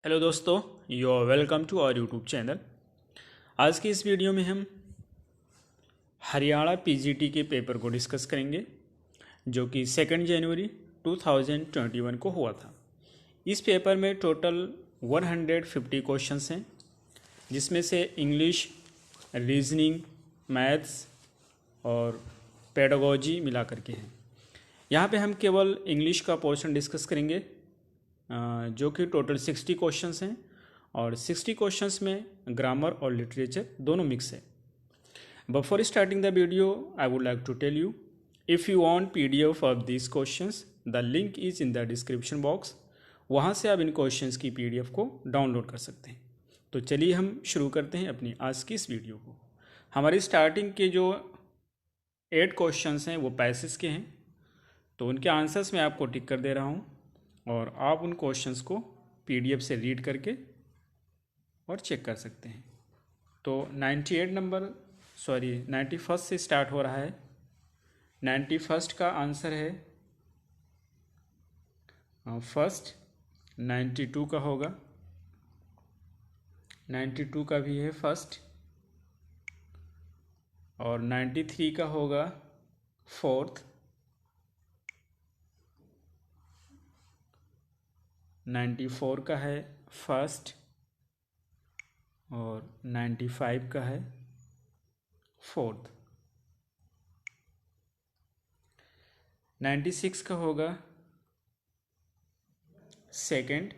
Hello दोस्तों, you are welcome to our YouTube channel. आज की इस वीडियो में हम हरियाणा पीजीटी के पेपर को डिस्कस करेंगे जो कि 2 जनवरी 2021 को हुआ था। इस पेपर में टोटल 150 क्वेश्चंस हैं, जिसमें से इंग्लिश, रीजनिंग, मैथ्स और पेडागोजी मिला करके हैं। यहाँ पे हम केवल इंग्लिश का पोर्शन डिस्कस करेंगे जो कि टोटल 60 क्वेश्चंस हैं और 60 क्वेश्चंस में ग्रामर और लिटरेचर दोनों मिक्स है। Before starting the video I would like to tell you, if you want PDF of this questions the link is in the description box. वहाँ से आप इन क्वेश्चंस की पीडीएफ को डाउनलोड कर सकते हैं। तो चलिए हम शुरू करते हैं अपनी आज की इस वीडियो को। हमारी स्टार्टिंग के जो 8 क्वेश्चंस हैं वो पैसेज के हैं, तो उनके आंसर्स मैं आपको टिक कर दे रहा हूँ और आप उन क्वेश्चंस को पीडीएफ से रीड करके और चेक कर सकते हैं। तो 91 से स्टार्ट हो रहा है। 91 का आंसर है फर्स्ट। 92 का होगा, 92 का भी है फर्स्ट, और 93 का होगा फोर्थ, 94 का है फर्स्ट, और 95 का है फोर्थ। 96 का होगा सेकंड,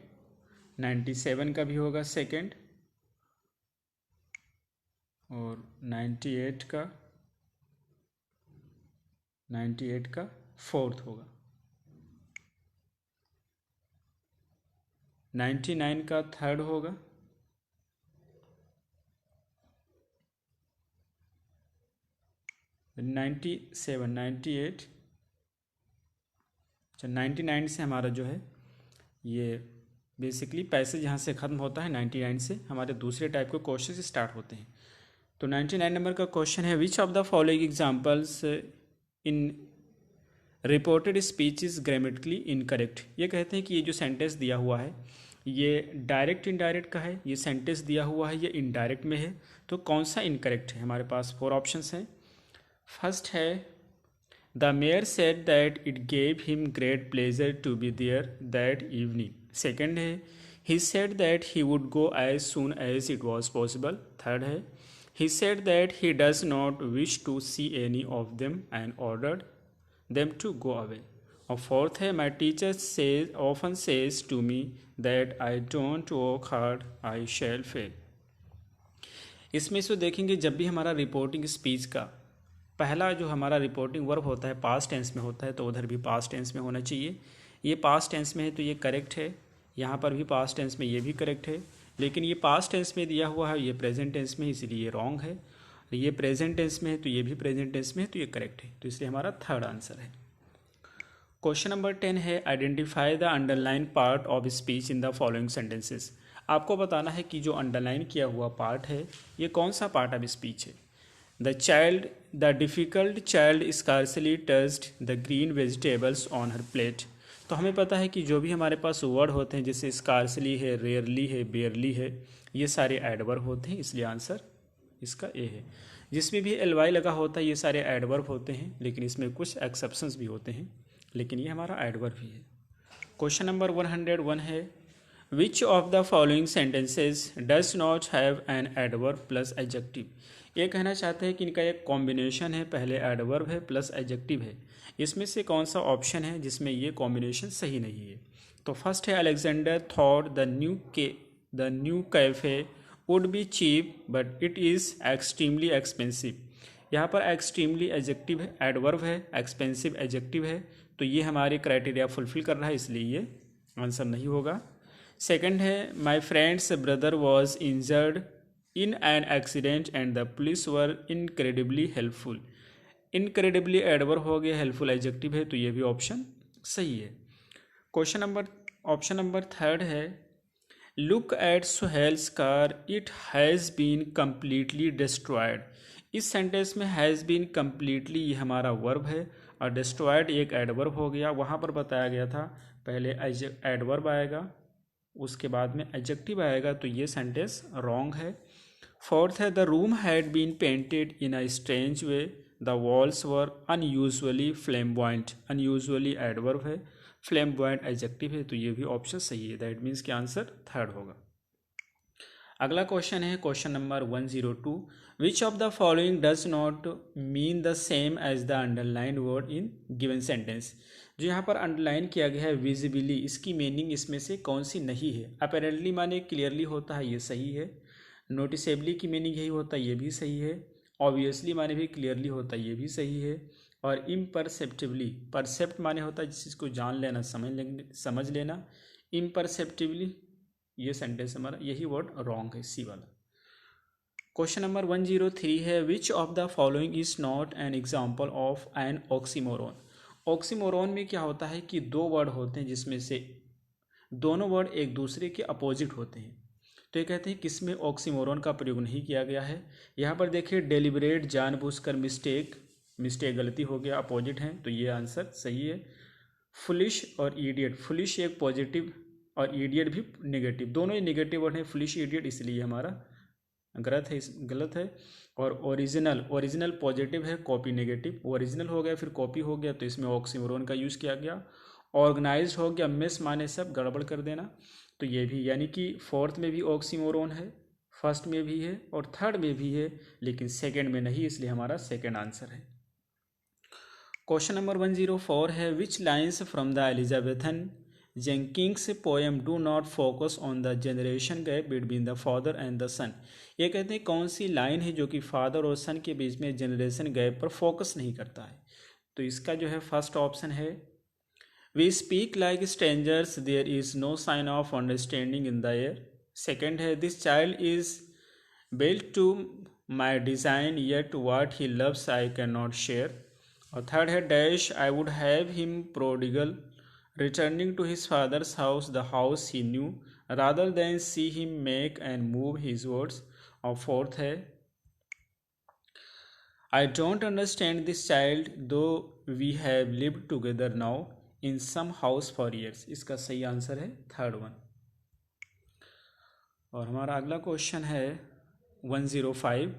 97 का भी होगा सेकंड, और 98 का फोर्थ होगा। 99 का थर्ड होगा, 97, 98, अच्छा 99 से हमारा जो है ये बेसिकली पैसेज यहाँ से ख़त्म होता है। 99 से हमारे दूसरे टाइप के क्वेश्चन स्टार्ट होते हैं। तो 99 नंबर का क्वेश्चन है, which of the following examples in reported speech is grammatically incorrect. ये कहते हैं कि ये जो सेंटेंस दिया हुआ है ये डायरेक्ट इनडायरेक्ट का है, ये सेंटेंस दिया हुआ है ये इनडायरेक्ट में है, तो कौन सा इनकरेक्ट है। हमारे पास 4 ऑप्शंस हैं। फर्स्ट है, the mayor said that it gave him great pleasure to be there that evening. Second है, he said that he would go as soon as it was possible. Third है, he said that he does not wish to see any of them and ordered them to go away. और fourth है, my teacher often says to me that I don't work hard I shall fail. इसमें से देखेंगे जब भी हमारा reporting speech का पहला जो हमारा रिपोर्टिंग वर्ब होता है पास्ट टेंस में होता है, तो उधर भी पास्ट टेंस में होना चाहिए। ये पास्ट टेंस में है तो ये करेक्ट है, यहाँ पर भी पास्ट टेंस में ये भी करेक्ट है, लेकिन ये पास्ट टेंस में दिया हुआ है, ये प्रेजेंट टेंस में है, इसलिए ये रॉन्ग है। ये प्रेजेंट टेंस में है तो ये भी प्रेजेंट टेंस में है, तो ये करेक्ट है, तो इसलिए हमारा थर्ड आंसर है। क्वेश्चन नंबर 10 है, identify the underline part of speech in the following sentences. आपको बताना है कि जो अंडरलाइन किया हुआ पार्ट है ये कौन सा पार्ट ऑफ स्पीच है। The difficult child scarcely touched the green vegetables on her plate. तो हमें पता है कि जो भी हमारे पास वर्ड होते हैं जैसे स्कार्सली है, रेयरली है, बेयरली है, ये सारे एडवर्ब होते हैं, इसलिए आंसर इसका ए है। जिसमें भी एल वाई लगा होता है ये सारे एडवर्ब होते हैं, लेकिन इसमें कुछ एक्सेप्शंस भी होते हैं, लेकिन ये हमारा एडवर्ब ही है। क्वेश्चन नंबर 101 है, which of the following sentences does not have an adverb plus adjective. ये कहना चाहते हैं कि इनका एक कॉम्बिनेशन है, पहले एडवर्ब है प्लस एडजेक्टिव है। इसमें से कौन सा ऑप्शन है जिसमें ये कॉम्बिनेशन सही नहीं है। तो फर्स्ट है, Alexander thought the new cafe would be cheap but it is extremely expensive. यहाँ पर एक्सट्रीमली एडजेक्टिव है, एडवर्ब है, एक्सपेंसिव एडजेक्टिव है, तो ये हमारे क्राइटेरिया फुलफिल कर रहा है, इसलिए ये आंसर नहीं होगा। सेकंड है, my friends brother was injured in an accident and the police were incredibly helpful. Incredibly adverb हो गया, हेल्पफुल एडजेक्टिव है, तो ये भी ऑप्शन सही है। ऑप्शन नंबर थर्ड है, look at Suhel's car it has been completely destroyed. इस सेंटेंस में हैज़ बीन कम्प्लीटली ये हमारा वर्ब है और डिस्ट्रॉयड एक एडवर्ब हो गया। वहाँ पर बताया गया था पहले एडवर्ब आएगा उसके बाद में एडजेक्टिव आएगा तो ये सेंटेंस रॉन्ग है। फोर्थ है the room had been painted in a strange way, the walls were unusually flamboyant, unusually adverb है, फ्लेम्बॉइंट एडजेक्टिव है, तो ये भी ऑप्शन सही है। दैट मीन्स कि आंसर थर्ड होगा। अगला क्वेश्चन है question number 102, which of the following does not mean the same as the underlined word in given sentence. जो यहाँ पर अंडरलाइन किया गया है विजिबली, इसकी मीनिंग इसमें से कौन सी नहीं है। अपेरेंटली माने क्लियरली होता है, ये सही है। नोटिसेबली की मीनिंग यही होता है, ये भी सही है। ऑब्वियसली माने भी क्लियरली होता है, ये भी सही है। और इम्परसेप्टिवली, परसेप्ट माने होता है जिस चीज़ को जान लेना, समझ लेना। इम्परसेप्टिवली ये सेंटेंस हमारा यही वर्ड रॉन्ग है, सी वाला। क्वेश्चन नंबर 103 है which of the following is not an example of an oxymoron. Oxymoron में क्या होता है कि दो वर्ड होते हैं जिसमें से दोनों वर्ड एक दूसरे के अपोजिट होते हैं। तो ये कहते हैं किसमें ऑक्सीमोरॉन का प्रयोग नहीं किया गया है। यहाँ पर देखिए डेलिबरेट, जानबूझकर, मिस्टेक, मिस्टेक गलती हो गया, अपोजिट हैं, तो ये आंसर सही है। फुलिश और इडियट, फुलिश एक पॉजिटिव और इडियट भी नेगेटिव, दोनों ही नेगेटिव वर्ड हैं, फुलिश इडियट, इसलिए हमारा गलत है। और ओरिजिनल, ओरिजिनल पॉजिटिव है, कॉपी नेगेटिव, ओरिजिनल हो गया फिर कॉपी हो गया, तो इसमें ऑक्सीमोरॉन का यूज़ किया गया। ऑर्गेनाइज्ड हो गया, मिस माने सब, गड़बड़ कर देना, तो ये भी, यानी कि फोर्थ में भी ऑक्सीमोरॉन है, फर्स्ट में भी है और थर्ड में भी है, लेकिन सेकेंड में नहीं, इसलिए हमारा सेकेंड आंसर है। क्वेश्चन नंबर 104 है which lines from the Elizabethan Jenkins poem do not focus on the generation gap between the father and the son. ये कहते हैं कौन सी लाइन है जो कि फादर और सन के बीच में जनरेशन गैप पर फोकस नहीं करता है। तो इसका जो है फर्स्ट ऑप्शन है we speak like strangers there is no sign of understanding in the air. Second है this child is built to my design yet what he loves I can not share. और third है dash I would have him prodigal returning to his father's house, the house he knew, rather than see him make and move his words. और fourth है I don't understand this child though we have lived together now in some house for years। इसका सही answer है third one. और हमारा अगला question है 105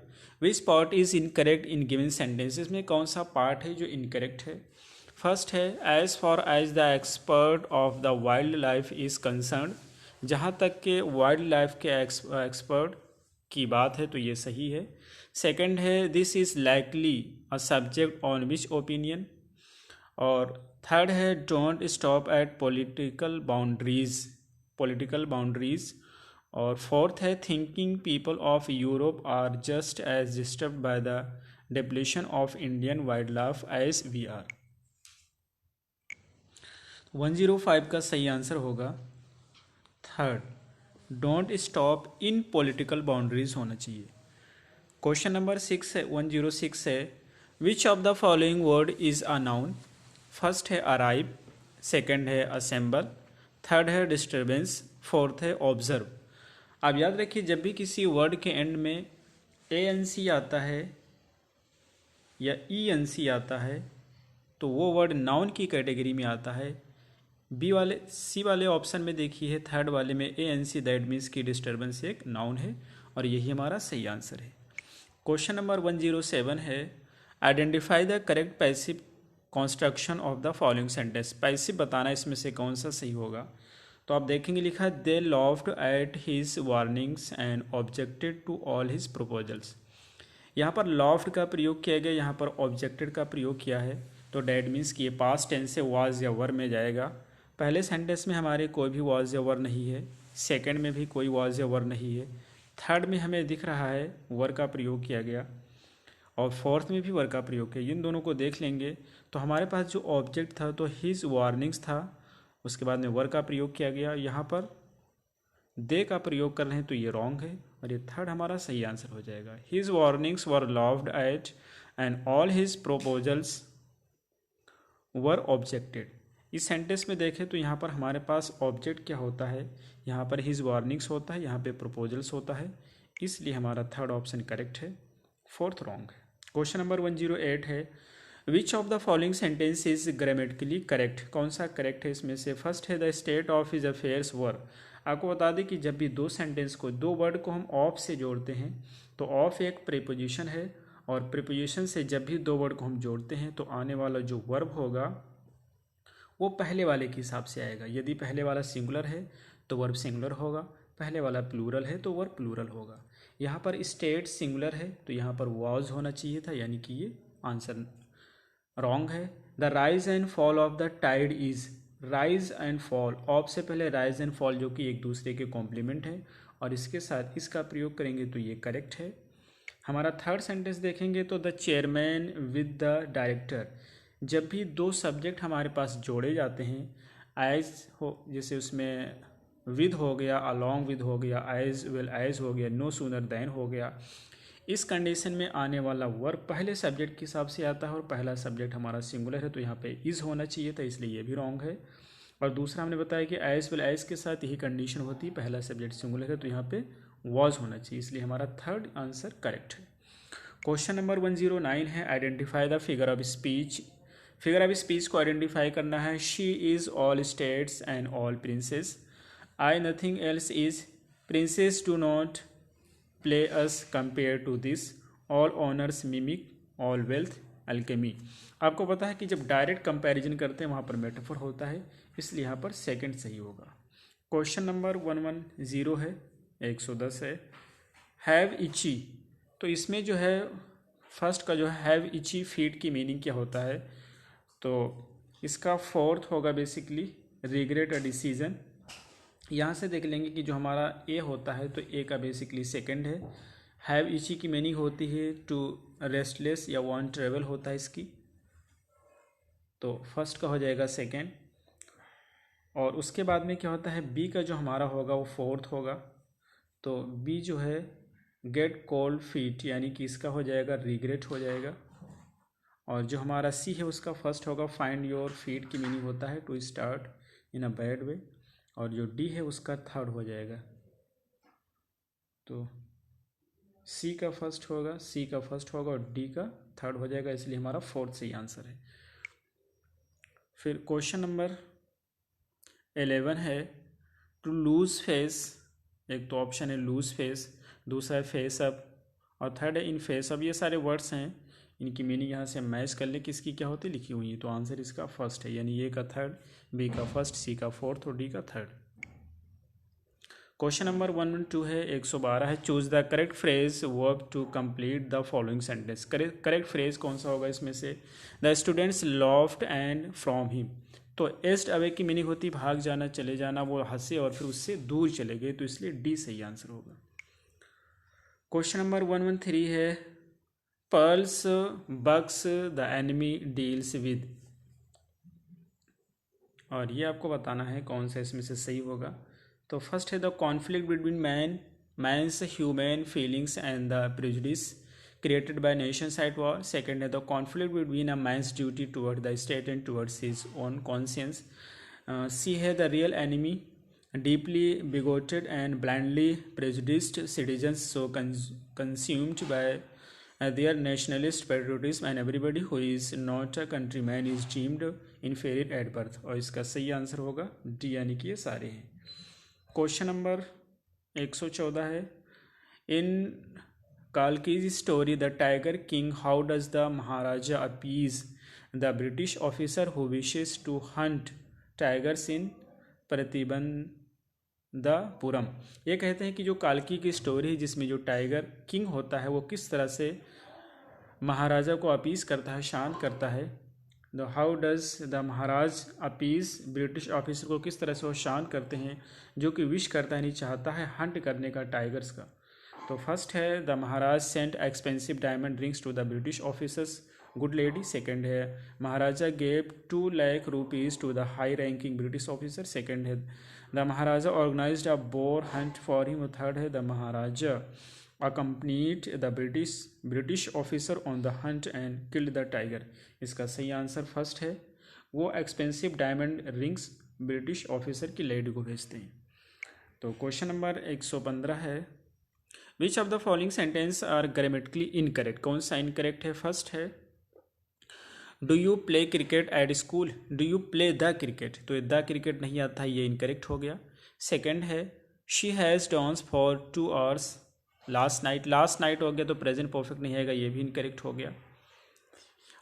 which part is incorrect in given sentences में कौन सा पार्ट है जो इनकरेक्ट है। फर्स्ट है as for as the expert of the wild life is concern, जहाँ तक के वाइल्ड लाइफ के एक्सपर्ट की बात है तो ये सही है। सेकंड है this is likely a subject on which opinion. और थर्ड है don't stop at political boundaries. और फोर्थ है thinking people of Europe are just as disturbed by the depletion of Indian wild life as we are. 105 का सही answer होगा third, don't stop in political boundaries होना चाहिए। Question number 6 है 106 है which of the following word is a noun. First है arrive, second है assemble, third है डिस्टर्बेंस, फोर्थ है ऑब्जर्व। आप याद रखिए जब भी किसी वर्ड के एंड में ANC आता है या ENC आता है तो वो वर्ड नाउन की कैटेगरी में आता है। सी वाले ऑप्शन में देखिए थर्ड वाले में ANC, दैट मीन्स की डिस्टर्बेंस एक नाउन है और यही हमारा सही आंसर है। क्वेश्चन नंबर 107 है identify the correct passive construction of the following sentence. Passive बताना इसमें से कौन सा सही होगा। तो आप देखेंगे लिखा they laughed at his warnings and objected to all his proposals. यहाँ पर लॉफ्ड का प्रयोग किया गया, यहाँ पर ऑब्जेक्टेड का प्रयोग किया है, तो डैट मीन्स कि ये पास्ट टेंस से वाज या वर में जाएगा। पहले सेंटेंस में हमारे कोई भी वाज या वर नहीं है, सेकंड में भी कोई वाज या वर नहीं है, थर्ड में हमें दिख रहा है वर का प्रयोग किया गया और फोर्थ में भी वर का प्रयोग किया। इन दोनों को देख लेंगे तो हमारे पास जो ऑब्जेक्ट था तो हिज वार्निंग्स था, उसके बाद में वर का प्रयोग किया गया, यहाँ पर दे का प्रयोग कर रहे हैं तो ये रॉन्ग है और ये थर्ड हमारा सही आंसर हो जाएगा। His warnings were laughed at and all his proposals were objected. इस सेंटेंस में देखें तो यहाँ पर हमारे पास ऑब्जेक्ट क्या होता है, यहाँ पर हिज वार्निंग्स होता है, यहाँ पे प्रोपोजल्स होता है, इसलिए हमारा थर्ड ऑप्शन करेक्ट है, फोर्थ रॉन्ग है। क्वेश्चन नंबर 108 है which of the following sentence is grammatically correct. कौन सा करेक्ट है इसमें से। फर्स्ट है the state of his affairs were आपको बता दें कि जब भी दो सेंटेंस को, दो वर्ड को हम ऑफ से जोड़ते हैं तो ऑफ एक प्रीपोजिशन है, और प्रीपोजिशन से जब भी दो वर्ड को हम जोड़ते हैं तो आने वाला जो वर्ब होगा वो पहले वाले के हिसाब से आएगा। यदि पहले वाला सिंगुलर है तो वर्ब सिंगुलर होगा, पहले वाला प्लूरल है तो वर्ब प्लूरल होगा। यहाँ पर स्टेट सिंगुलर है तो यहाँ पर वॉज होना चाहिए था, यानी कि ये आंसर रॉन्ग है। The rise and fall of the tide is, rise and fall, of से पहले राइज एंड फॉल जो कि एक दूसरे के कॉम्प्लीमेंट है, और इसके साथ इसका प्रयोग करेंगे तो ये करेक्ट है। हमारा थर्ड सेंटेंस देखेंगे तो the chairman with the director, जब भी दो सब्जेक्ट हमारे पास जोड़े जाते हैं, एज हो जैसे उसमें विद हो गया, अलॉन्ग विद हो गया, एज वेल एज हो गया, नो सूनर देन हो गया, इस कंडीशन में आने वाला वर्ब पहले सब्जेक्ट के हिसाब से आता है और पहला सब्जेक्ट हमारा सिंगुलर है तो यहाँ पे इज होना चाहिए था, इसलिए ये भी रॉन्ग है। और दूसरा हमने बताया कि एज वेल एज के साथ यही कंडीशन होती है, पहला सब्जेक्ट सिंगुलर है तो यहाँ पे वॉज होना चाहिए, इसलिए हमारा थर्ड आंसर करेक्ट है। क्वेश्चन नंबर 109 है identify the figure of speech. Figure of speech को आइडेंटिफाई करना है। She is all states and all princes, I nothing else is, princes do not play us compare to this, all honours mimic, all wealth alchemy. आपको पता है कि जब direct comparison करते हैं वहाँ पर मेटाफर होता है, इसलिए यहाँ पर सेकंड सही होगा। क्वेश्चन नंबर 110 है, 110 है। हैव इची, तो इसमें जो है फर्स्ट का जो है हैव इची फीट की मीनिंग क्या होता है, तो इसका फोर्थ होगा बेसिकली रिग्रेट अ डिसीजन। यहाँ से देख लेंगे कि जो हमारा ए होता है तो ए का बेसिकली सेकंड है। हैव इची की मीनिंग होती है टू रेस्टलेस या वांट ट्रेवल होता है इसकी, तो फर्स्ट का हो जाएगा सेकंड। और उसके बाद में क्या होता है, बी का जो हमारा होगा वो फोर्थ होगा, तो बी जो है गेट कोल्ड फीट, यानी कि इसका हो जाएगा रिग्रेट हो जाएगा। और जो हमारा सी है उसका फर्स्ट होगा फाइंड योर फीट की मीनिंग होता है to start in a bad way. और जो डी है उसका थर्ड हो जाएगा, तो सी का फर्स्ट होगा, सी का फर्स्ट होगा और डी का थर्ड हो जाएगा, इसलिए हमारा फोर्थ सही आंसर है। फिर क्वेश्चन नंबर 11 है टू लूज फेस, एक तो ऑप्शन है लूज फेस, दूसरा है फेस अप और थर्ड है इन फेस अप। ये सारे वर्ड्स हैं, इनकी मीनिंग यहाँ से मैच कर ले किसकी क्या होती लिखी हुई है, तो आंसर इसका फर्स्ट है, यानी ए का थर्ड, बी का फर्स्ट, सी का फोर्थ और डी का थर्ड। क्वेश्चन नंबर 112 है, 112 है। Choose the correct phrase verb to complete the following sentence. Correct phrase कौन सा होगा इसमें से, the students laughed and from him, तो एस्ट अवे की मीनिंग होती भाग जाना, चले जाना, वो हंसे और फिर उससे दूर चले गए, तो इसलिए डी सही आंसर होगा। क्वेश्चन नंबर 113 है pearls bugs the enemy deals with, और ये आपको बताना है कौन सा इसमें से सही होगा। तो फर्स्ट है the conflict between man's human feelings and the prejudice created by nation side war. Second है the conflict between a man's duty toward the state and towards his own conscience. C है the real enemy deeply bigoted and blindly prejudiced citizens so consumed by their nationalist patriotism and everybody who is not a countryman is deemed inferior at birth, और इसका सही answer होगा D, यानी कि ये सारे हैं। क्वेश्चन नंबर 114 है in Kalki's story the tiger king how does the maharaja appease the British officer who wishes to hunt tigers in प्रतिबंध द पुरम। ये कहते हैं कि जो काल्की की स्टोरी है जिसमें जो टाइगर किंग होता है वो किस तरह से महाराजा को अपीस करता है, शांत करता है। The how does the maharaja appease British officer को, किस तरह से वो शांत करते हैं जो कि विश करता है, नहीं चाहता है हंट करने का टाइगर्स का। तो फर्स्ट है the maharaja sent expensive diamond rings to the British officer's good lady. Second है maharaja gave 2 lakh rupees to the high ranking British officer. Second है the maharaja organised a boar hunt for him. Third है the maharaja accompanied the British officer on the hunt and killed the tiger. इसका सही answer first है, वो expensive diamond rings British officer की lady को भेजते हैं। तो क्वेश्चन नंबर 115 है which of the following sentence are grammatically incorrect, कौन सा इनकरेक्ट है। फर्स्ट है do you play cricket at school, do you play the cricket, तो द क्रिकेट नहीं आता है, ये इनकरेक्ट हो गया। सेकंड है she has dance for 2 hours last night. Last night हो गया तो प्रेजेंट परफेक्ट नहीं आएगा, ये भी इनकरेक्ट हो गया।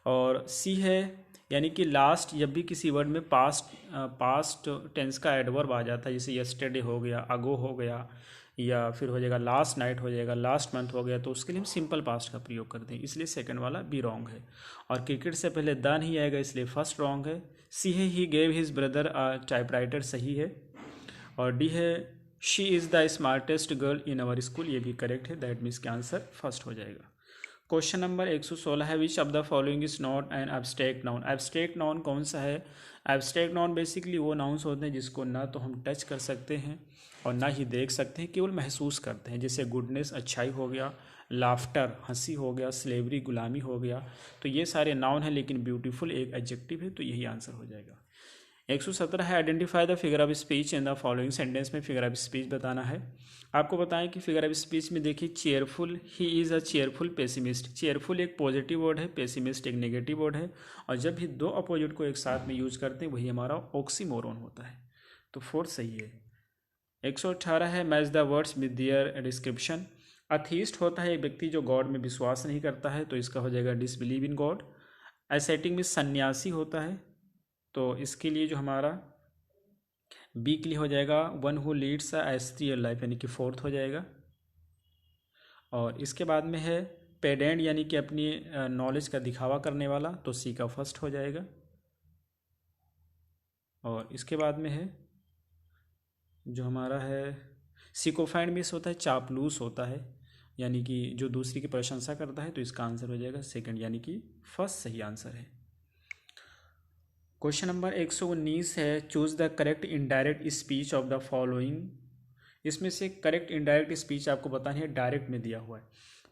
और सी है यानी कि लास्ट जब भी किसी वर्ड में पास्ट टेंस का एडवर्ब आ जाता है, जैसे यस्टरडे हो गया, अगो हो गया, या फिर हो जाएगा लास्ट नाइट हो जाएगा, लास्ट मंथ हो गया, तो उसके लिए हम सिंपल पास्ट का प्रयोग करते हैं, इसलिए सेकंड वाला भी रॉन्ग है। और क्रिकेट से पहले द नहीं आएगा, इसलिए फर्स्ट रॉन्ग है। सी है he gave his brother a typewriter, सही है। और डी है she is the smartest girl in our school, ये भी करेक्ट है। दैट मीन्स के आंसर फर्स्ट हो जाएगा। क्वेश्चन नंबर 116 है which of the following is not an abstract noun. Abstract noun कौन सा है? एब्स्ट्रैक्ट नाउन बेसिकली वो नाउन्स होते हैं जिसको ना तो हम टच कर सकते हैं और ना ही देख सकते हैं, केवल महसूस करते हैं। जैसे गुडनेस अच्छाई हो गया, लाफ्टर हंसी हो गया, स्लेवरी गुलामी हो गया। तो ये सारे नाउन हैं, लेकिन ब्यूटीफुल एक एडजेक्टिव है, तो यही आंसर हो जाएगा। 117 है identify the figure of speech in the following sentence में फिगर ऑफ स्पीच बताना है। आपको बताएं कि फिगर ऑफ स्पीच में देखिए cheerful, he is a cheerful pessimist. Cheerful एक पॉजिटिव वर्ड है, पेसिमिस्ट एक नेगेटिव वर्ड है, और जब भी दो अपोजिट को एक साथ में यूज करते हैं वही हमारा ऑक्सीमोरन होता है, तो फोर्थ सही है। 118 है match the words with their description. Atheist होता है एक व्यक्ति जो गॉड में विश्वास नहीं करता है, तो इसका हो जाएगा डिसबिलीव इन गॉड। एसेटिक में सन्यासी होता है, तो इसके लिए जो हमारा बी के लिए हो जाएगा one who leads a ethereal life, यानी कि फोर्थ हो जाएगा। और इसके बाद में है पेडेंट, यानी कि अपनी नॉलेज का दिखावा करने वाला, तो सी का फर्स्ट हो जाएगा। और इसके बाद में है जो हमारा है सिकोफाइंड मिस होता है, चापलूस होता है, यानी कि जो दूसरी की प्रशंसा करता है, तो इसका आंसर हो जाएगा सेकंड, यानी कि फर्स्ट सही आंसर है। क्वेश्चन नंबर 119 है choose the correct indirect speech of the following. इसमें से करेक्ट इनडायरेक्ट स्पीच आपको बतानी है, डायरेक्ट में दिया हुआ है।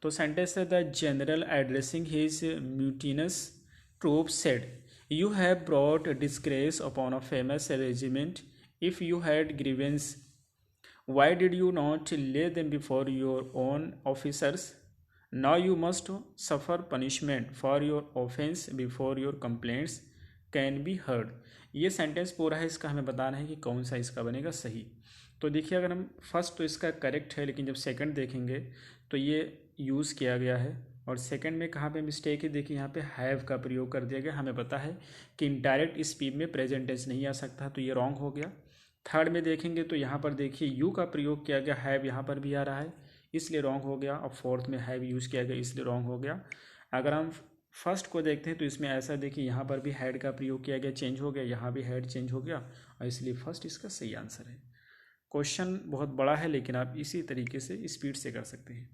तो सेंटेंस है the general addressing his mutinous troop said you have brought disgrace upon a famous regiment if you had grievance why did you not lay them before your own officers now you must suffer punishment for your offence before your complaints can be heard. ये sentence पूरा है, इसका हमें बताना है कि कौन सा इसका बनेगा सही। तो देखिए अगर हम फर्स्ट तो इसका करेक्ट है, लेकिन जब सेकंड देखेंगे तो ये यूज़ किया गया है, और सेकंड में कहाँ पे मिस्टेक है, देखिए यहाँ पे हैव का प्रयोग कर दिया गया। हमें पता है कि इनडायरेक्ट स्पीच में प्रेजेंट टेंस नहीं आ सकता, तो ये रॉन्ग हो गया। थर्ड में देखेंगे तो यहाँ पर देखिए यू का प्रयोग किया गया, हैव यहाँ पर भी आ रहा है, इसलिए रॉन्ग हो गया। और फोर्थ में हैव यूज़ किया गया, इसलिए रॉन्ग हो गया। अगर हम फर्स्ट को देखते हैं तो इसमें ऐसा देखिए यहाँ पर भी हैड का प्रयोग किया गया, चेंज हो गया, यहाँ भी हैड चेंज हो गया, और इसलिए फर्स्ट इसका सही आंसर है। क्वेश्चन बहुत बड़ा है, लेकिन आप इसी तरीके से स्पीड से कर सकते हैं।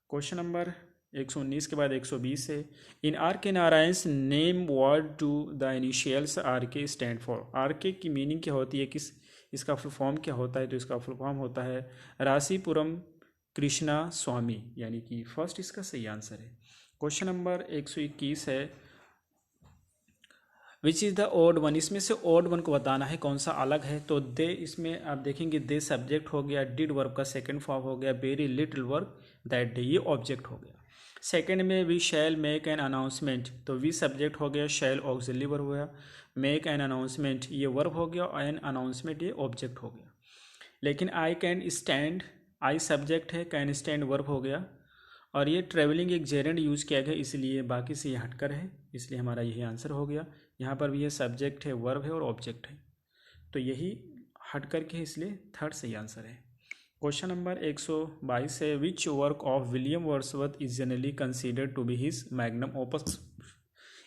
क्वेश्चन नंबर 119 के बाद 120 है in R K Narayan's name what do the initials R K stand for. R K की मीनिंग क्या होती है, किस इसका फुल फॉर्म क्या होता है, तो इसका फुल फॉर्म होता है रासीपुरम कृष्णा स्वामी, यानी कि फर्स्ट इसका सही आंसर है। क्वेश्चन नंबर 121 है which is the odd one. इसमें से ओड वन को बताना है कौन सा अलग है। तो दे, इसमें आप देखेंगे दे सब्जेक्ट हो गया, डिड वर्ब का सेकंड फॉर्म हो गया, very little work that day, ये ऑब्जेक्ट हो गया। सेकंड में we shall make an announcement, तो वी सब्जेक्ट हो गया, शैल ऑक्सिलरी वर्ब हो गया, मेक एन अनाउंसमेंट ये वर्ब हो गया, और एन अनाउंसमेंट ये ऑब्जेक्ट हो गया। लेकिन I can stand, I subject है, कैन स्टैंड वर्ब हो गया, और ये ट्रेवलिंग एक जेरेंड यूज़ किया गया, इसलिए बाकी से ये हटकर है, इसलिए हमारा यही आंसर हो गया। यहाँ पर भी ये सब्जेक्ट है, वर्ब है और ऑब्जेक्ट है, तो यही हट करके है, इसलिए थर्ड सही आंसर है। क्वेश्चन नंबर 122 है which work of William Wordsworth is generally considered to be his magnum opus.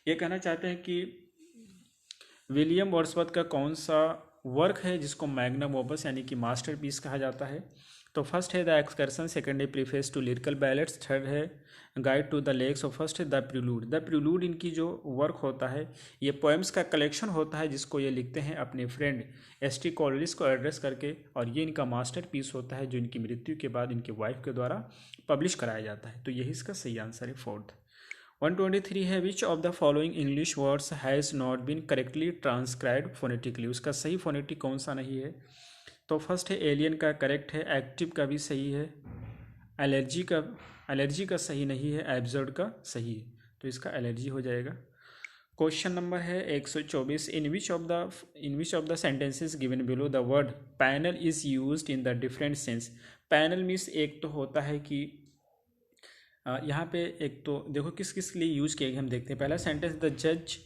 ये कहना चाहते हैं कि विलियम वर्ड्सवर्थ का कौन सा वर्क है जिसको मैग्नम ओपस यानी कि मास्टरपीस कहा जाता है। तो फर्स्ट है द एक्सकर्सन, सेकंड है preface to lyrical ballads, third है गाइड टू द लेक्स, और फर्स्ट है द प्रिलूड। द प्रिलूड इनकी जो वर्क होता है ये पोएम्स का कलेक्शन होता है जिसको ये लिखते हैं अपने फ्रेंड एस.टी. कॉलरिज को एड्रेस करके, और ये इनका मास्टर पीस होता है जो इनकी मृत्यु के बाद इनके वाइफ के द्वारा पब्लिश कराया जाता है, तो यही इसका सही आंसर है फोर्थ। 123 है which of the following English words has not been correctly transcribed phonetically. उसका सही फोनेटिक कौन सा नहीं है। तो फर्स्ट है एलियन का करेक्ट है, एक्टिव का भी सही है, एलर्जी का सही नहीं है, एब्जर्ड का सही है, तो इसका एलर्जी हो जाएगा। क्वेश्चन नंबर है 124। In which of the sentences given below the word panel is used in the different sense. Panel means एक तो होता है कि यहाँ पे एक तो देखो किस किस के लिए यूज किया गया हम देखते हैं। पहला सेंटेंस, द जज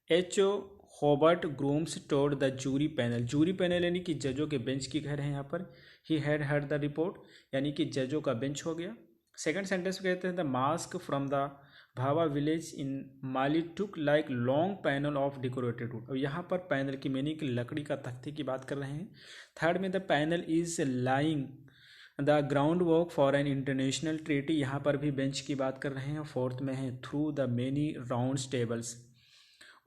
H.O. Hobart Grooms told the jury panel. Jury panel यानी कि जजों के बेंच की कह रहे हैं यहाँ पर। He had heard the report यानी कि जजों का बेंच हो गया। सेकंड सेंटेंस कहते हैं the mask from the Bwa village in Mali took like long panel of decorated wood. और यहाँ पर पैनल की मीनिंग की लकड़ी का तख्ते की बात कर रहे हैं। थर्ड में the panel is lying the ground work for an international treaty, यहाँ पर भी बेंच की बात कर रहे हैं। फोर्थ में है through the many round tables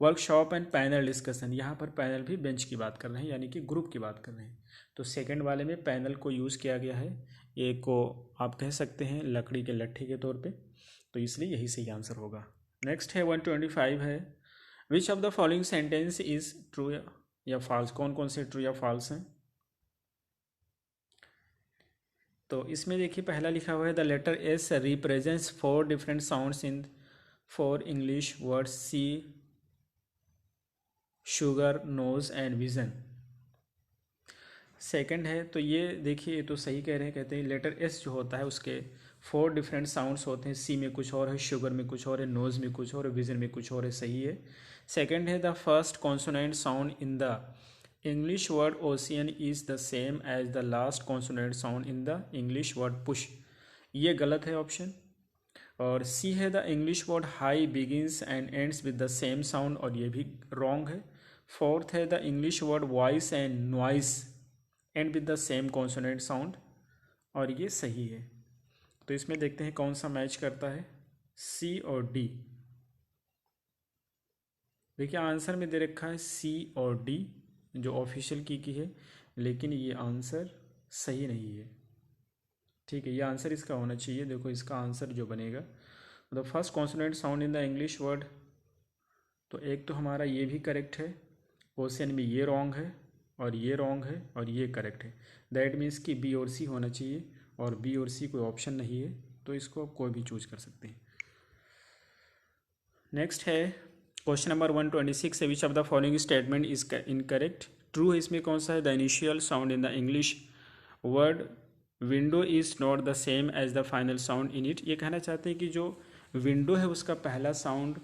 workshop and panel discussion, यहाँ पर पैनल भी बेंच की बात कर रहे हैं यानी कि ग्रुप की बात कर रहे हैं। तो सेकंड वाले में पैनल को यूज़ किया गया है, एक को आप कह सकते हैं लकड़ी के लट्ठे के तौर पे, तो इसलिए यही सही आंसर होगा। नेक्स्ट है 125 है, which of the following sentence is true या फॉल्स। कौन कौन से ट्रू या फॉल्स हैं। तो इसमें देखिए पहला लिखा हुआ है the letter S represents 4 different sounds in 4 English words see sugar nose and vision. Second है तो ये देखिए ये तो सही कह रहे हैं, कहते हैं लेटर एस जो होता है उसके 4 डिफरेंट साउंड्स होते हैं। सी में कुछ और है, शुगर में कुछ और है, नोज में कुछ और है, विजन में कुछ और है, सही है। सेकंड है the first consonant sound in the English word ocean is the same as the last consonant sound in the English word push, ये गलत है ऑप्शन। और सी है the English word high begins and ends with the same sound, और ये भी wrong है। Fourth है the English word voice and noise end with the same consonant sound, और ये सही है। तो इसमें देखते हैं कौन सा मैच करता है, सी और डी। देखिए आंसर में दे रखा है सी और डी जो ऑफिशियल की है, लेकिन ये आंसर सही नहीं है। ठीक है, ये आंसर इसका होना चाहिए। देखो इसका आंसर जो बनेगा the first consonant sound in the English word, तो एक तो हमारा ये भी करेक्ट है, ओशियन में ये रॉन्ग है और ये रॉन्ग है और ये करेक्ट है। दैट मीन्स कि बी और सी होना चाहिए, और बी और सी कोई ऑप्शन नहीं है, तो इसको आप कोई भी चूज कर सकते हैं। नेक्स्ट है क्वेश्चन नंबर 126 है which of the following statement is incorrect. True है इसमें कौन सा है, the initial sound in the English word window is not the same as the final sound in it. ये कहना चाहते हैं कि जो विंडो है उसका पहला साउंड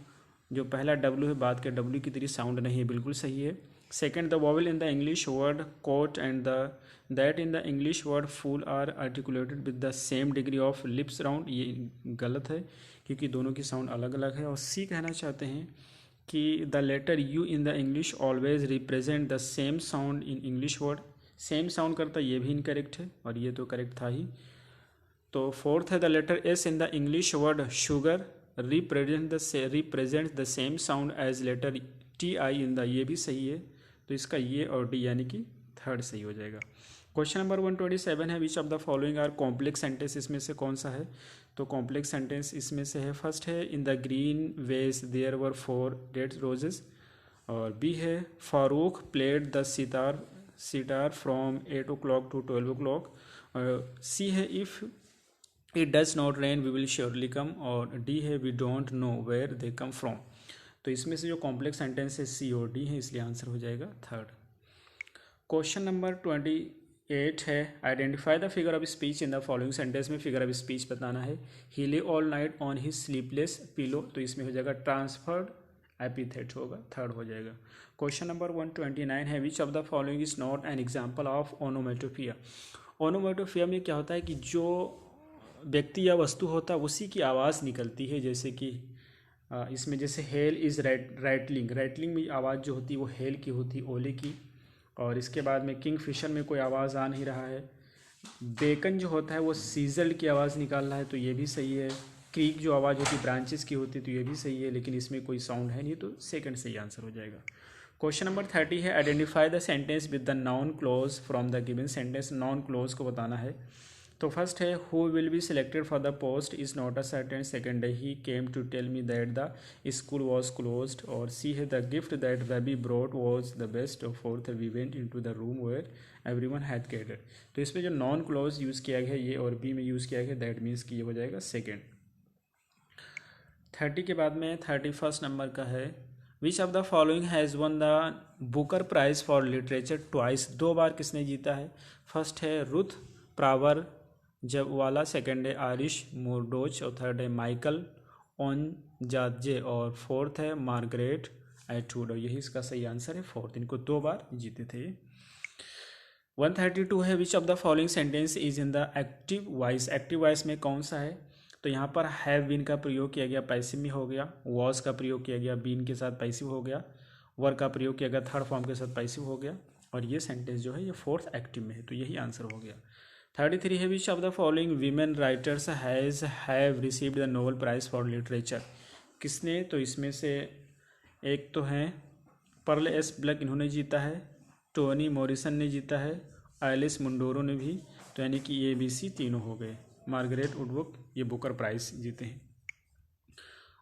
जो पहला डब्ल्यू है बाद के डब्ल्यू की तरह साउंड नहीं है, बिल्कुल सही है। Second the vowel in the English word coat and the that in the English word fool are articulated with the same degree of lips round, ये गलत है क्योंकि दोनों की साउंड अलग अलग है। और सी कहना चाहते हैं कि the letter U in the English always represent the same sound in English word, same sound करता, ये भी इनकरेक्ट है और ये तो करेक्ट था ही। तो फोर्थ है the letter S in the English word sugar represent the same sound as letter T I in the, ये भी सही है। तो इसका ये और डी यानी कि थर्ड सही हो जाएगा। क्वेश्चन नंबर 127 है which of the following are complex sentence, इसमें से कौन सा है। तो कॉम्प्लेक्स सेंटेंस इसमें से है फर्स्ट है in the green vase there were 4 red roses, और बी है Farooq played the sitar from 8 o'clock to 12 o'clock, और सी है if it does not rain we will surely come, और डी है we don't know where they come from. तो इसमें से जो कॉम्प्लेक्स सेंटेंस है सी और डी है, इसलिए आंसर हो जाएगा थर्ड। क्वेश्चन नंबर 28 है identify the figure of speech in the following sentence में फिगर ऑफ स्पीच बताना है। ही ले all night on his sleepless pillow, तो इसमें हो जाएगा ट्रांसफर्ड एपिथेट होगा, थर्ड हो जाएगा। क्वेश्चन नंबर 129 है which of the following is not an example of onomatopoeia. Onomatopoeia में क्या होता है कि जो व्यक्ति या वस्तु होता है उसी की आवाज़ निकलती है, जैसे कि इसमें जैसे हेल इज़ रैटलिंग, रैटलिंग में आवाज़ जो होती है वो हेल की होती है, ओले की। और इसके बाद में किंग फिशर में कोई आवाज़ आ नहीं रहा है। बेकन जो होता है वो सीजल्ड की आवाज़ निकाल रहा है, तो ये भी सही है। क्रीक जो आवाज़ होती है ब्रांचेस की होती है, तो ये भी सही है, लेकिन इसमें कोई साउंड है नहीं, तो सेकंड सही आंसर हो जाएगा। क्वेश्चन नंबर 30 है identify the sentence with the noun clause from the given sentence, noun clause को बताना है। तो फर्स्ट है who will be selected for the post is not a certain, second है he came to tell me that the school was closed, और C है the gift that Ravi brought was the best, और fourth है we went into the room where everyone had gathered. तो इसमें जो non close use किया गया है ये, और बी में यूज़ किया गया दैट मीन्स कि ये हो जाएगा सेकेंड। 30 के बाद में 31 नंबर का है which of the following has won the Booker prize for literature twice, 2 बार किसने जीता है? फर्स्ट है रुथ प्रावर जब वाला, सेकेंड है आरिश मुरडोच और थर्ड है माइकल ओनजाजे और फोर्थ है मार्गरेट एटवुड। और यही इसका सही आंसर है फोर्थ, इनको 2 बार जीते थे। 132 है which of the following sentence is in the active voice, active voice में कौन सा है? तो यहाँ पर हैव बीन का प्रयोग किया गया पैसिव में हो गया, वॉज का प्रयोग किया गया बीन के साथ पैसिव हो गया, वर का प्रयोग किया गया थर्ड फॉर्म के साथ पैसिव हो गया, और ये सेंटेंस जो है ये फोर्थ एक्टिव में है, तो यही आंसर हो गया। 33 है which of the following women writers have received the Nobel prize for literature, किसने? तो इसमें से एक तो हैं पर्ल एस ब्लैक, इन्होंने जीता है, टोनी मॉरिसन ने जीता है, एलिस मुंडोरो ने भी, तो यानी कि ए बी सी तीनों हो गए। मार्गरेट वुडवर्ड ये बुकर प्राइज जीते हैं।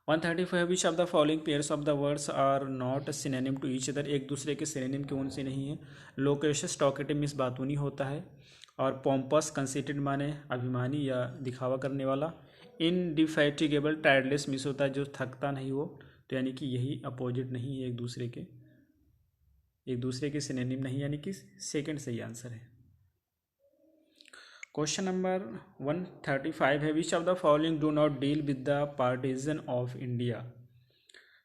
135 which of the following pairs of the words are not synonym to each other, एक दूसरे के सिनोनिम कौन से नहीं है? लोकेशस टॉकेटिव मिस बातूनी होता है, और पोम्पस कंसीटेड माने अभिमानी या दिखावा करने वाला, इनडिफैटिगेबल टायर्डलेस मिस होता है जो थकता नहीं हो, तो यानी कि यही अपोजिट नहीं है एक दूसरे के सिनोनिम नहीं, यानी कि सेकंड सही आंसर है। क्वेश्चन नंबर 135 है which of the following do not deal with the partisan of India,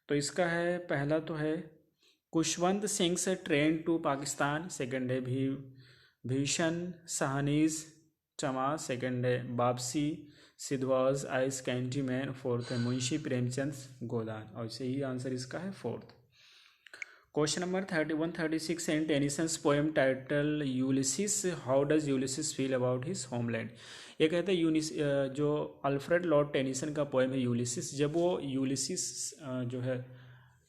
तो इसका है पहला तो है खुशवंत सिंह से ट्रेन टू पाकिस्तान, सेकंड है भीषण साहनीज चमा, सेकंड है Bapsi Sidhwa's Ice Candy Man, fourth है मुंशी प्रेमचंद गोदान, और सही आंसर इसका है fourth. Question number 136 sent Tennyson's poem title Ulysses, how does Ulysses feel about his homeland, ये कहते हैं जो अल्फ्रेड लॉर्ड टेनिसन का पोएम है यूलिसिस, जब वो यूलिसिस जो है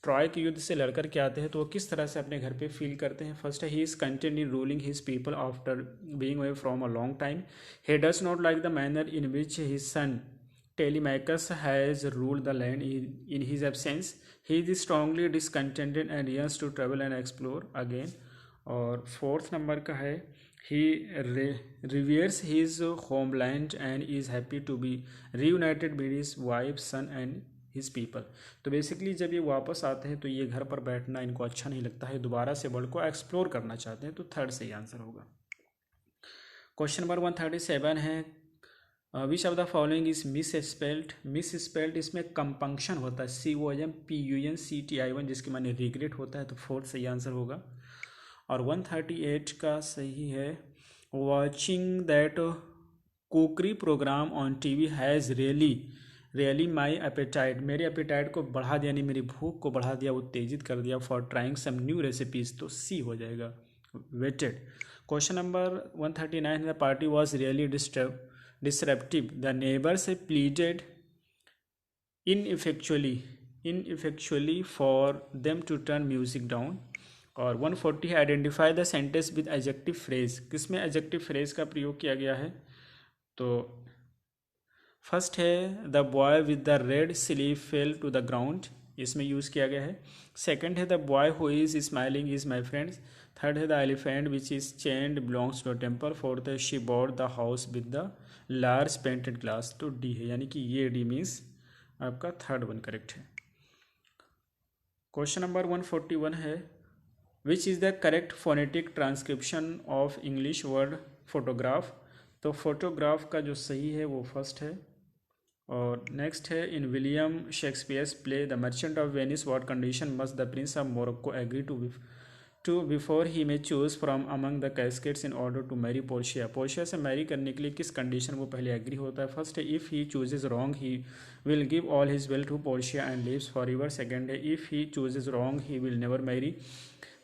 ट्रॉय के युद्ध से लड़कर के आते हैं तो वो किस तरह से अपने घर पे फील करते हैं? फर्स्ट है he is content in ruling his people after being away from a long time, he does not like the manner in which his son Telemachus has ruled the land in his absence. He is strongly discontented and yearns to travel and explore again. और fourth number का है he reveres his homeland and is happy to be reunited with his wife, son and his people. तो basically जब ये वापस आते हैं तो ये घर पर बैठना इनको अच्छा नहीं लगता है, दोबारा से वर्ल्ड को एक्सप्लोर करना चाहते हैं, तो थर्ड सही आंसर होगा। क्वेश्चन नंबर 137 है which of the following is miss spelled, इसमें कंपंक्शन होता है COMPUNCTI1 जिसके माने रिग्रेट होता है, तो फोर्थ सही आंसर होगा। और 138 का सही है watching that cookery program on TV has really my appetite, मेरे एपेटाइट को बढ़ा दिया, यानी मेरी भूख को बढ़ा दिया, उत्तेजित कर दिया, for trying some new recipes, तो सी हो जाएगा whetted. Question number 139 the party was really disruptive, the neighbors pleaded ineffectually for them to turn music down। और 140 है identify the sentence with adjective phrase, किसमें एडजेक्टिव फ्रेज का प्रयोग किया गया है? तो फर्स्ट है the boy with the red sleeve fell to the ground, इसमें यूज़ किया गया है। सेकंड है the boy who is smiling is my friends, third है the elephant which is chained belongs to a temple, fourth है she bought the house with the large painted glass, तो D है, यानी कि ये डी मीन्स आपका third one correct है। Question number 141 है which is the correct phonetic transcription of English word photograph, तो फोटोग्राफ का जो सही है वो फर्स्ट है। और नेक्स्ट है in William Shakespeare's play the merchant of Venice what condition must the prince of Morocco agree to before he may choose from among the caskets in order to marry Portia से marry करने के लिए किस condition वो पहले agree होता है? First है if he chooses wrong he will give all his wealth to Portia and lives for ever, second है if he chooses wrong he will never marry,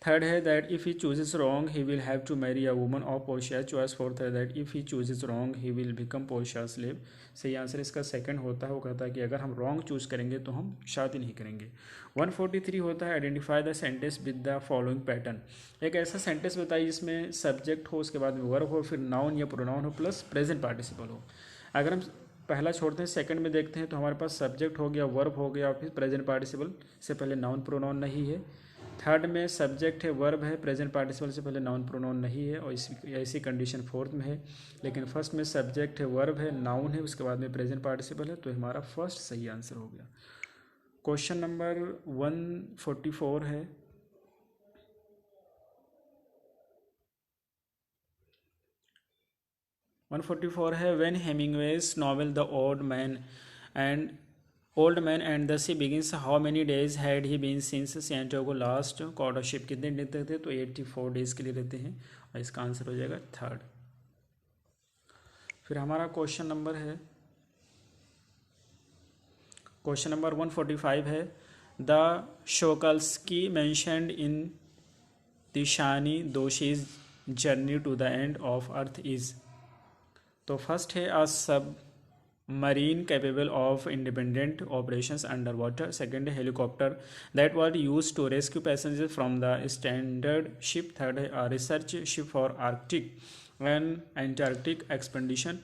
third है that if he chooses wrong he will have to marry a woman of Portia choice, fourth है that if he chooses wrong he will become Portia slave. सही answer इसका second होता है, वो कहता है कि अगर हम रॉन्ग चूज़ करेंगे तो हम शादी नहीं करेंगे। 143 होता है identify the sentence with the following pattern, एक ऐसा सेंटेंस बताइए जिसमें सब्जेक्ट हो, उसके बाद में वर्ब हो, फिर नाउन या प्रोनाउन हो, प्लस प्रेजेंट पार्टिसिपल हो। अगर हम पहला छोड़ते हैं सेकंड में देखते हैं तो हमारे पास सब्जेक्ट हो गया, वर्ब हो गया, फिर प्रेजेंट पार्टिसिपल से पहले नाउन प्रोनाउन नहीं है। थर्ड में सब्जेक्ट है, वर्ब है, प्रेजेंट पार्टिसिपल से पहले नाउन प्रोनाउन नहीं है, और ऐसी कंडीशन फोर्थ में है। लेकिन फर्स्ट में सब्जेक्ट है, वर्ब है, नाउन है, उसके बाद में प्रेजेंट पार्टिसिपल है, तो हमारा फर्स्ट सही आंसर हो गया। क्वेश्चन नंबर 144 है। When Hemingway's novel the old man and the sea begins, how many days had he been since Santiago last courtship, कितने दिन तक थे? तो 84 डेज के लिए रहते हैं और इसका आंसर हो जाएगा थर्ड। फिर हमारा क्वेश्चन नंबर 145 है। The Shokalskiy mentioned in the Shani Doshi's journey to the end of earth is. तो फर्स्ट है a submarine capable of independent operations under water. Second है helicopter that was use to rescue passenger from the stranded ship. Third है research ship for Arctic and Antarctic expedition.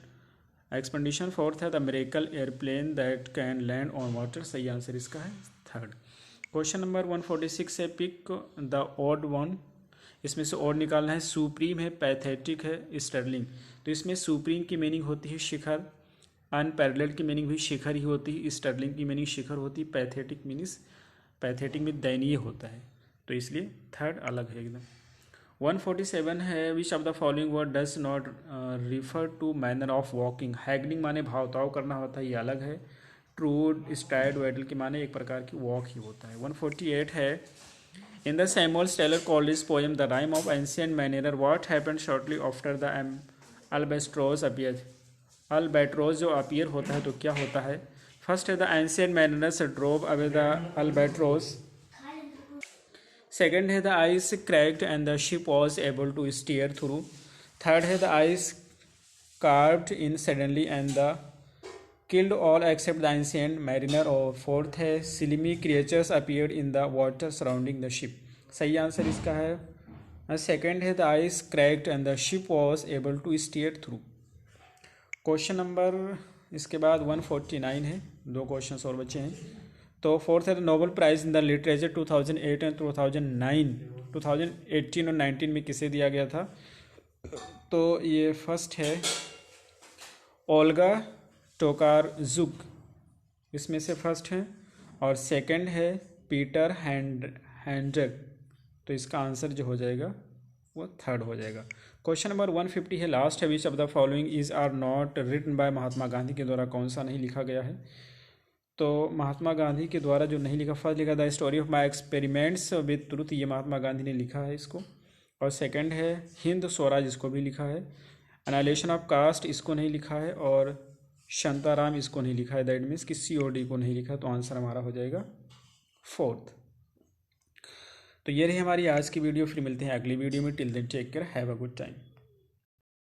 Fourth है the miracle airplane that can land on water. सही answer इसका है third. Question number 146 है pick the odd one. इसमें से odd निकालना है। सुप्रीम है, पैथेटिक है, स्टर्लिंग। तो इसमें सुप्रीम की मीनिंग होती है शिखर, अनपैरेलल्ड की मीनिंग भी शिखर ही होती है, स्टर्लिंग की मीनिंग शिखर होती है, पैथेटिक में दयनीय होता है, तो इसलिए थर्ड अलग है एकदम। 147 है which of the following word does not refer to manner of walking. हैगनिंग माने भाव करना होता है, ये अलग है। ट्रूड, स्ट्राइड, वेडल के माने एक प्रकार की वॉक ही होता है। 148 है in the Samuel Taylor Coleridge this poem the rime of ancient mariner, what happened shortly after the albatross appear. Albatross जो अपीयर होता है तो क्या होता है? फर्स्ट है the ancient mariners drove away the albatross. Second है the ice cracked and the ship was able to steer through. Third है the ice carved in suddenly and the killed all except the ancient mariner. और fourth है slimy creatures appeared in the water surrounding the ship. सही answer इसका है second है the ice cracked and the ship was able to steer through. Question number इसके बाद 149 है, दो क्वेश्चन और बचे हैं। तो फोर्थ है the Nobel prize in the literature 2008 and 2018 और 19 में किसे दिया गया था? तो ये फर्स्ट है ओल्गा टोकारजुक, इसमें से फर्स्ट है, और सेकंड है पीटर हैंड्रिक, तो इसका आंसर जो हो जाएगा वो थर्ड हो जाएगा। क्वेश्चन नंबर 150 है लास्ट है which of the following is are not written by Mahatma Gandhi के द्वारा कौन सा नहीं लिखा गया है? तो महात्मा गांधी के द्वारा जो नहीं लिखा, फर्स्ट लिखा the story of my experiments with truth, ये महात्मा गांधी ने लिखा है इसको। और सेकंड है हिंद स्वराज, इसको भी लिखा है। एनालिसिस ऑफ कास्ट इसको नहीं लिखा है, और शांताराम इसको नहीं लिखा है, दैट मीन्स कि COD को नहीं लिखा, तो आंसर हमारा हो जाएगा फोर्थ। तो ये रही हमारी आज की वीडियो, फिर मिलते हैं अगली वीडियो में। Till then take care, have a good time.